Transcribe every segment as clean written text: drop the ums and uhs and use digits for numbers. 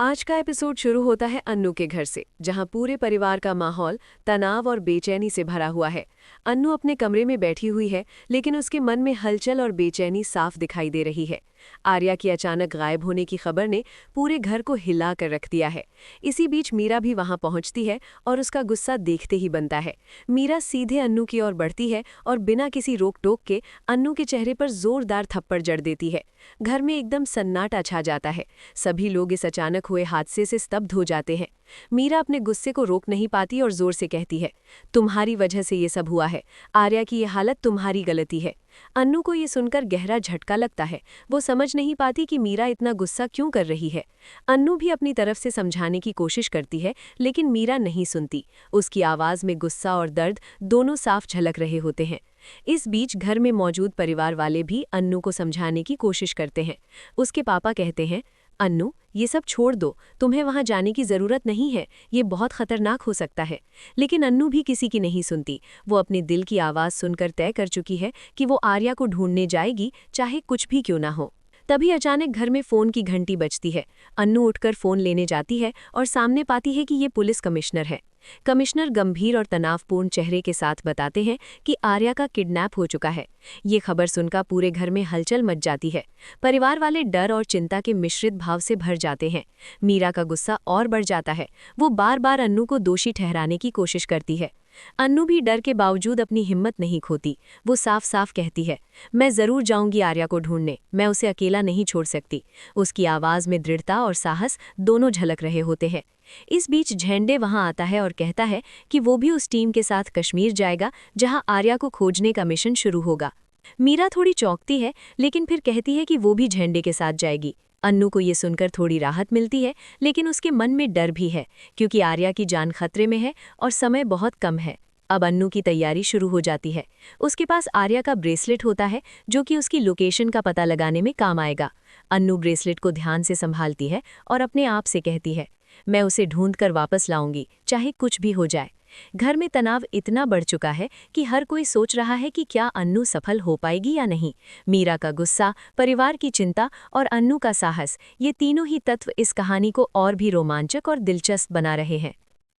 आज का एपिसोड शुरू होता है अन्नू के घर से, जहां पूरे परिवार का माहौल तनाव और बेचैनी से भरा हुआ है। अन्नू अपने कमरे में बैठी हुई है, लेकिन उसके मन में हलचल और बेचैनी साफ दिखाई दे रही है। आर्या की अचानक गायब होने की खबर ने पूरे घर को हिला कर रख दिया है। इसी बीच मीरा भी वहां पहुंचती है और उसका गुस्सा देखते ही बनता है। मीरा सीधे अन्नू की ओर बढ़ती है और बिना किसी रोक टोक के अन्नू के चेहरे पर जोरदार थप्पड़ जड़ देती है। घर में एकदम सन्नाटा छा जाता है। सभी लोग इस अचानक हुए हादसे से स्तब्ध हो जाते हैं। मीरा अपने गुस्से को रोक नहीं पाती और जोर से कहती है, तुम्हारी वजह से ये सब हुआ है। आर्या की ये हालत तुम्हारी गलती है। अन्नू को ये सुनकर गहरा झटका लगता है। वो समझ नहीं पाती कि मीरा इतना गुस्सा क्यों कर रही है। अन्नू भी अपनी तरफ से समझाने की कोशिश करती है, लेकिन मीरा नहीं सुनती। उसकी आवाज़ में गुस्सा और दर्द दोनों साफ झलक रहे होते हैं। इस बीच घर में मौजूद परिवार वाले भी अन्नू को समझाने की कोशिश करते हैं। उसके पापा कहते हैं, अन्नू, ये सब छोड़ दो, तुम्हें वहां जाने की जरूरत नहीं है, ये बहुत खतरनाक हो सकता है। लेकिन अन्नू भी किसी की नहीं सुनती। वो अपने दिल की आवाज़ सुनकर तय कर चुकी है कि वो आर्या को ढूंढने जाएगी, चाहे कुछ भी क्यों ना हो। तभी अचानक घर में फ़ोन की घंटी बजती है। अन्नू उठकर फ़ोन लेने जाती है और सामने पाती है कि ये पुलिस कमिश्नर है। कमिश्नर गंभीर और तनावपूर्ण चेहरे के साथ बताते हैं कि आर्या का किडनैप हो चुका है। ये खबर सुनकर पूरे घर में हलचल मच जाती है। परिवार वाले डर और चिंता के मिश्रित भाव से भर जाते हैं। मीरा का गुस्सा और बढ़ जाता है। वो बार बार अन्नू को दोषी ठहराने की कोशिश करती है। अन्नू भी डर के बावजूद अपनी हिम्मत नहीं खोती। वो साफ साफ कहती है, मैं ज़रूर जाऊंगी आर्या को ढूंढने, मैं उसे अकेला नहीं छोड़ सकती। उसकी आवाज़ में दृढ़ता और साहस दोनों झलक रहे होते हैं। इस बीच झेंडे वहां आता है और कहता है कि वो भी उस टीम के साथ कश्मीर जाएगा, जहां आर्या को खोजने का मिशन शुरू होगा। मीरा थोड़ी चौंकती है, लेकिन फिर कहती है कि वो भी झेंडे के साथ जाएगी। अन्नू को ये सुनकर थोड़ी राहत मिलती है, लेकिन उसके मन में डर भी है, क्योंकि आर्या की जान खतरे में है और समय बहुत कम है। अब अन्नू की तैयारी शुरू हो जाती है। उसके पास आर्या का ब्रेसलेट होता है, जो कि उसकी लोकेशन का पता लगाने में काम आएगा। अन्नू ब्रेसलेट को ध्यान से संभालती है और अपने आप से कहती है, मैं उसे ढूंढकर वापस लाऊंगी, चाहे कुछ भी हो जाए। घर में तनाव इतना बढ़ चुका है कि हर कोई सोच रहा है कि क्या अन्नू सफल हो पाएगी या नहीं। मीरा का गुस्सा, परिवार की चिंता और अन्नू का साहस, ये तीनों ही तत्व इस कहानी को और भी रोमांचक और दिलचस्प बना रहे हैं।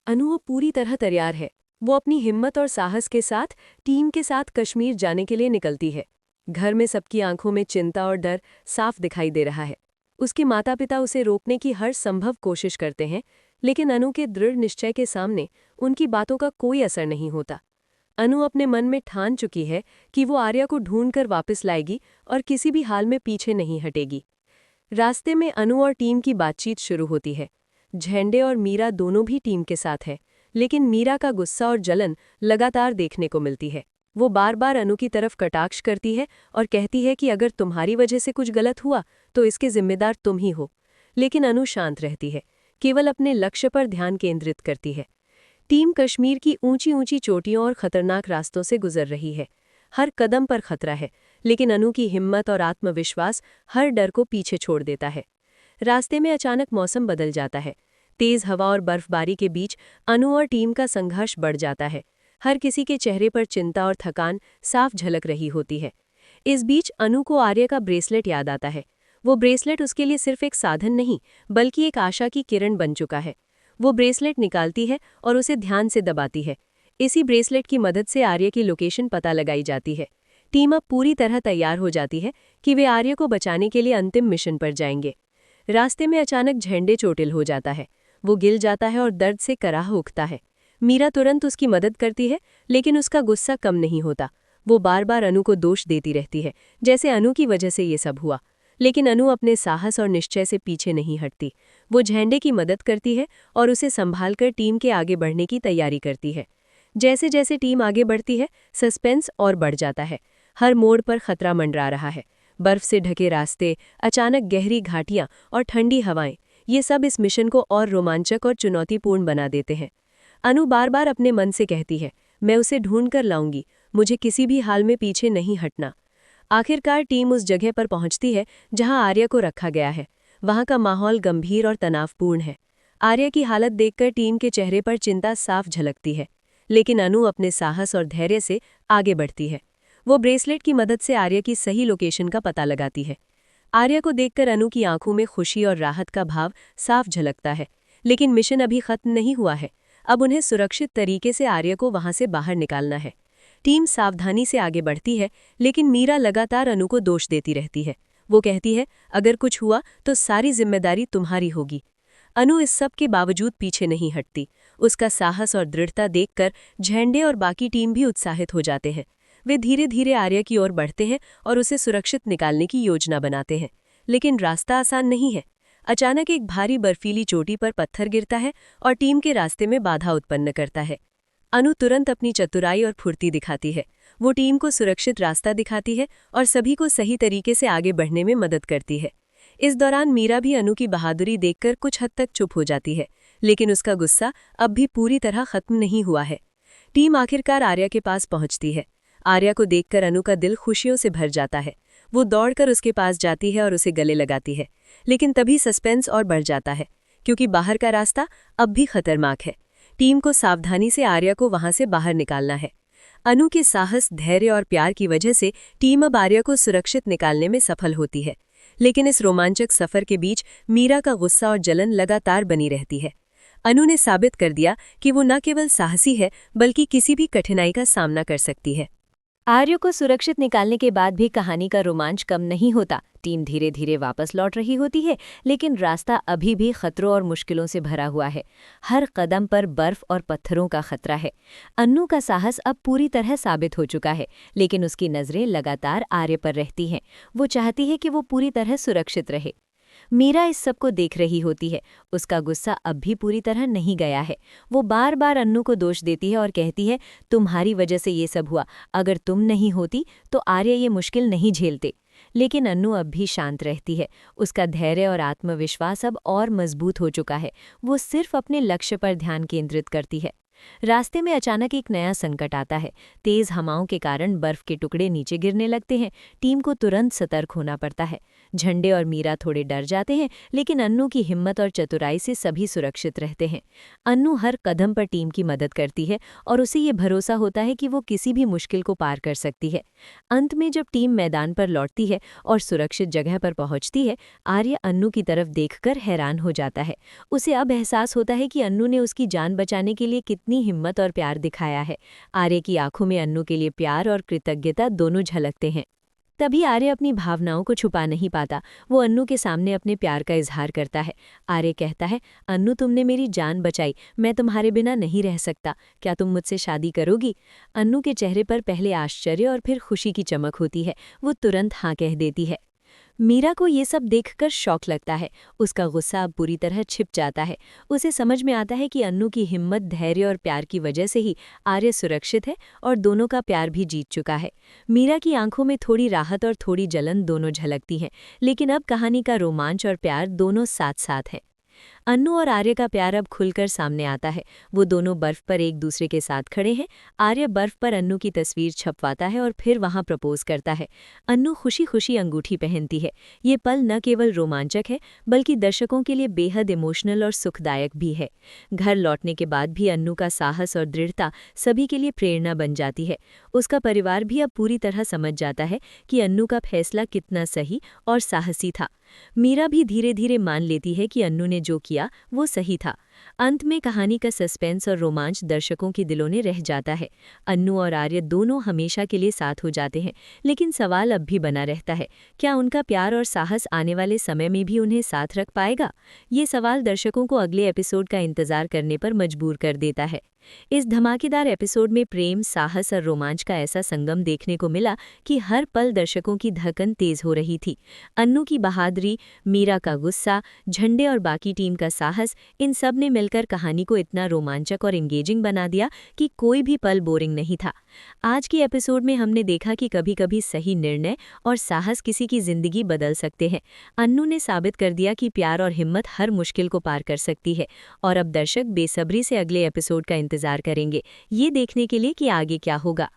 अन्नू पूरी तरह तैयार है। वो अपनी हिम्मत और साहस के साथ टीम के साथ कश्मीर जाने के लिए निकलती है। घर में सबकी आंखों में चिंता और डर साफ दिखाई दे रहा है। उसके माता पिता उसे रोकने की हर संभव कोशिश करते हैं, लेकिन अनु के दृढ़ निश्चय के सामने उनकी बातों का कोई असर नहीं होता। अनु अपने मन में ठान चुकी है कि वो आर्या को ढूंढकर वापस लाएगी और किसी भी हाल में पीछे नहीं हटेगी। रास्ते में अनु और टीम की बातचीत शुरू होती है। झेंडे और मीरा दोनों भी टीम के साथ है, लेकिन मीरा का गुस्सा और जलन लगातार देखने को मिलती है। वो बार बार अनु की तरफ कटाक्ष करती है और कहती है कि अगर तुम्हारी वजह से कुछ गलत हुआ तो इसके जिम्मेदार तुम ही हो। लेकिन अनु शांत रहती है, केवल अपने लक्ष्य पर ध्यान केंद्रित करती है। टीम कश्मीर की ऊंची ऊंची चोटियों और खतरनाक रास्तों से गुजर रही है। हर कदम पर खतरा है, लेकिन अनु की हिम्मत और आत्मविश्वास हर डर को पीछे छोड़ देता है। रास्ते में अचानक मौसम बदल जाता है। तेज हवा और बर्फबारी के बीच अनु और टीम का संघर्ष बढ़ जाता है। हर किसी के चेहरे पर चिंता और थकान साफ झलक रही होती है। इस बीच अनु को आर्य का ब्रेसलेट याद आता है। वो ब्रेसलेट उसके लिए सिर्फ एक साधन नहीं, बल्कि एक आशा की किरण बन चुका है। वो ब्रेसलेट निकालती है और उसे ध्यान से दबाती है। इसी ब्रेसलेट की मदद से आर्य की लोकेशन पता लगाई जाती है। टीम अब पूरी तरह तैयार हो जाती है कि वे आर्य को बचाने के लिए अंतिम मिशन पर जाएंगे। रास्ते में अचानक झेंडे चोटिल हो जाता है। वो गिर जाता है और दर्द से कराह उठता है। मीरा तुरंत उसकी मदद करती है, लेकिन उसका गुस्सा कम नहीं होता। वो बार बार अनु को दोष देती रहती है, जैसे अनु की वजह से ये सब हुआ। लेकिन अनु अपने साहस और निश्चय से पीछे नहीं हटती। वो झेंडे की मदद करती है और उसे संभालकर टीम के आगे बढ़ने की तैयारी करती है। जैसे जैसे टीम आगे बढ़ती है, सस्पेंस और बढ़ जाता है। हर मोड़ पर खतरा मंडरा रहा है। बर्फ से ढके रास्ते, अचानक गहरी घाटियां और ठंडी हवाएं, ये सब इस मिशन को और रोमांचक और चुनौतीपूर्ण बना देते हैं। अनु बार बार अपने मन से कहती है, मैं उसे ढूंढ कर लाऊंगी, मुझे किसी भी हाल में पीछे नहीं हटना। आखिरकार टीम उस जगह पर पहुंचती है जहां आर्या को रखा गया है। वहां का माहौल गंभीर और तनावपूर्ण है। आर्या की हालत देखकर टीम के चेहरे पर चिंता साफ झलकती है, लेकिन अनु अपने साहस और धैर्य से आगे बढ़ती है। वो ब्रेसलेट की मदद से आर्या की सही लोकेशन का पता लगाती है। आर्या को देखकर अनु की आंखों में खुशी और राहत का भाव साफ झलकता है। लेकिन मिशन अभी खत्म नहीं हुआ है। अब उन्हें सुरक्षित तरीके से आर्या को वहां से बाहर निकालना है। टीम सावधानी से आगे बढ़ती है, लेकिन मीरा लगातार अनु को दोष देती रहती है। वो कहती है, अगर कुछ हुआ तो सारी जिम्मेदारी तुम्हारी होगी। अनु इस सब के बावजूद पीछे नहीं हटती। उसका साहस और दृढ़ता देखकर झंडे और बाकी टीम भी उत्साहित हो जाते हैं। वे धीरे धीरे आर्या की ओर बढ़ते हैं और उसे सुरक्षित निकालने की योजना बनाते हैं। लेकिन रास्ता आसान नहीं है। अचानक एक भारी बर्फीली चोटी पर पत्थर गिरता है और टीम के रास्ते में बाधा उत्पन्न करता है। अनु तुरंत अपनी चतुराई और फुर्ती दिखाती है। वो टीम को सुरक्षित रास्ता दिखाती है और सभी को सही तरीके से आगे बढ़ने में मदद करती है। इस दौरान मीरा भी अनु की बहादुरी देखकर कुछ हद तक चुप हो जाती है, लेकिन उसका गुस्सा अब भी पूरी तरह खत्म नहीं हुआ है। टीम आखिरकार आर्या के पास पहुंचती है। आर्या को देखकर अनु का दिल खुशियों से भर जाता है। वो दौड़कर उसके पास जाती है और उसे गले लगाती है। लेकिन तभी सस्पेंस और बढ़ जाता है, क्योंकि बाहर का रास्ता अब भी खतरनाक है। टीम को सावधानी से आर्या को वहां से बाहर निकालना है। अनु के साहस, धैर्य और प्यार की वजह से टीम अब आर्या को सुरक्षित निकालने में सफल होती है। लेकिन इस रोमांचक सफर के बीच मीरा का गुस्सा और जलन लगातार बनी रहती है। अनु ने साबित कर दिया कि वो न केवल साहसी है, बल्कि किसी भी कठिनाई का सामना कर सकती है। आर्य को सुरक्षित निकालने के बाद भी कहानी का रोमांच कम नहीं होता। टीम धीरे धीरे वापस लौट रही होती है, लेकिन रास्ता अभी भी खतरों और मुश्किलों से भरा हुआ है। हर कदम पर बर्फ और पत्थरों का खतरा है। अन्नू का साहस अब पूरी तरह साबित हो चुका है, लेकिन उसकी नज़रें लगातार आर्य पर रहती हैं। वो चाहती है कि वो पूरी तरह सुरक्षित रहे। मीरा इस सब को देख रही होती है। उसका गुस्सा अब भी पूरी तरह नहीं गया है। वो बार बार अन्नू को दोष देती है और कहती है, तुम्हारी वजह से ये सब हुआ। अगर तुम नहीं होती तो आर्य ये मुश्किल नहीं झेलते। लेकिन अन्नू अब भी शांत रहती है। उसका धैर्य और आत्मविश्वास अब और मजबूत हो चुका है। वो सिर्फ अपने लक्ष्य पर ध्यान केंद्रित करती है। रास्ते में अचानक एक नया संकट आता है। तेज हवाओं के कारण बर्फ के टुकड़े नीचे गिरने लगते हैं। टीम को तुरंत सतर्क होना पड़ता है। झंडे और मीरा थोड़े डर जाते हैं, लेकिन अन्नू की हिम्मत और चतुराई से सभी सुरक्षित रहते हैं। अन्नू हर कदम पर टीम की मदद करती है और उसे ये भरोसा होता है कि वो किसी भी मुश्किल को पार कर सकती है। अंत में जब टीम मैदान पर लौटती है और सुरक्षित जगह पर पहुंचती है, आर्य अन्नू की तरफ देखकर हैरान हो जाता है। उसे अब एहसास होता है कि अन्नू ने उसकी जान बचाने के लिए कितनी हिम्मत और प्यार दिखाया है। आर्य की आंखों में अन्नू के लिए प्यार और कृतज्ञता दोनों झलकते हैं। तभी आर्य अपनी भावनाओं को छुपा नहीं पाता। वो अन्नू के सामने अपने प्यार का इजहार करता है। आर्य कहता है, अन्नू तुमने मेरी जान बचाई, मैं तुम्हारे बिना नहीं रह सकता। क्या तुम मुझसे शादी करोगी? अन्नू के चेहरे पर पहले आश्चर्य और फिर खुशी की चमक होती है। वो तुरंत हाँ कह देती है। मीरा को ये सब देखकर शौक लगता है। उसका गुस्सा अब पूरी तरह छिप जाता है। उसे समझ में आता है कि अन्नू की हिम्मत, धैर्य और प्यार की वजह से ही आर्य सुरक्षित है और दोनों का प्यार भी जीत चुका है। मीरा की आंखों में थोड़ी राहत और थोड़ी जलन दोनों झलकती हैं, लेकिन अब कहानी का रोमांच और प्यार दोनों साथ साथ हैं। अन्नू और आर्य का प्यार अब खुलकर सामने आता है। वो दोनों बर्फ पर एक दूसरे के साथ खड़े हैं। आर्य बर्फ पर अन्नू की तस्वीर छपवाता है और फिर वहां प्रपोज करता है। अन्नू खुशी खुशी अंगूठी पहनती है। ये पल न केवल रोमांचक है, बल्कि दर्शकों के लिए बेहद इमोशनल और सुखदायक भी है। घर लौटने के बाद भी अन्नू का साहस और दृढ़ता सभी के लिए प्रेरणा बन जाती है। उसका परिवार भी अब पूरी तरह समझ जाता है कि अन्नू का फैसला कितना सही और साहसी था। मीरा भी धीरे धीरे मान लेती है कि अन्नू ने जो किया वो सही था। अंत में कहानी का सस्पेंस और रोमांच दर्शकों के दिलों में रह जाता है। अन्नू और आर्य दोनों हमेशा के लिए साथ हो जाते हैं, लेकिन सवाल अब भी बना रहता है, क्या उनका प्यार और साहस आने वाले समय में भी उन्हें साथ रख पाएगा? ये सवाल दर्शकों को अगले एपिसोड का इंतजार करने पर मजबूर कर देता है। इस धमाकेदार एपिसोड में प्रेम, साहस और रोमांच का ऐसा संगम देखने को मिला कि हर पल दर्शकों की धड़कन तेज हो रही थी। अन्नू की बहादुरी, मीरा का गुस्सा, झंडे और बाकी टीम का साहस, इन सब ने मिलकर कहानी को इतना रोमांचक और एंगेजिंग बना दिया कि कोई भी पल बोरिंग नहीं था। आज की एपिसोड में हमने देखा कि कभी कभी सही निर्णय और साहस किसी की जिंदगी बदल सकते हैं। अन्नू ने साबित कर दिया कि प्यार और हिम्मत हर मुश्किल को पार कर सकती है, और अब दर्शक बेसब्री से अगले एपिसोड का इंतजार करेंगे ये देखने के लिए कि आगे क्या होगा।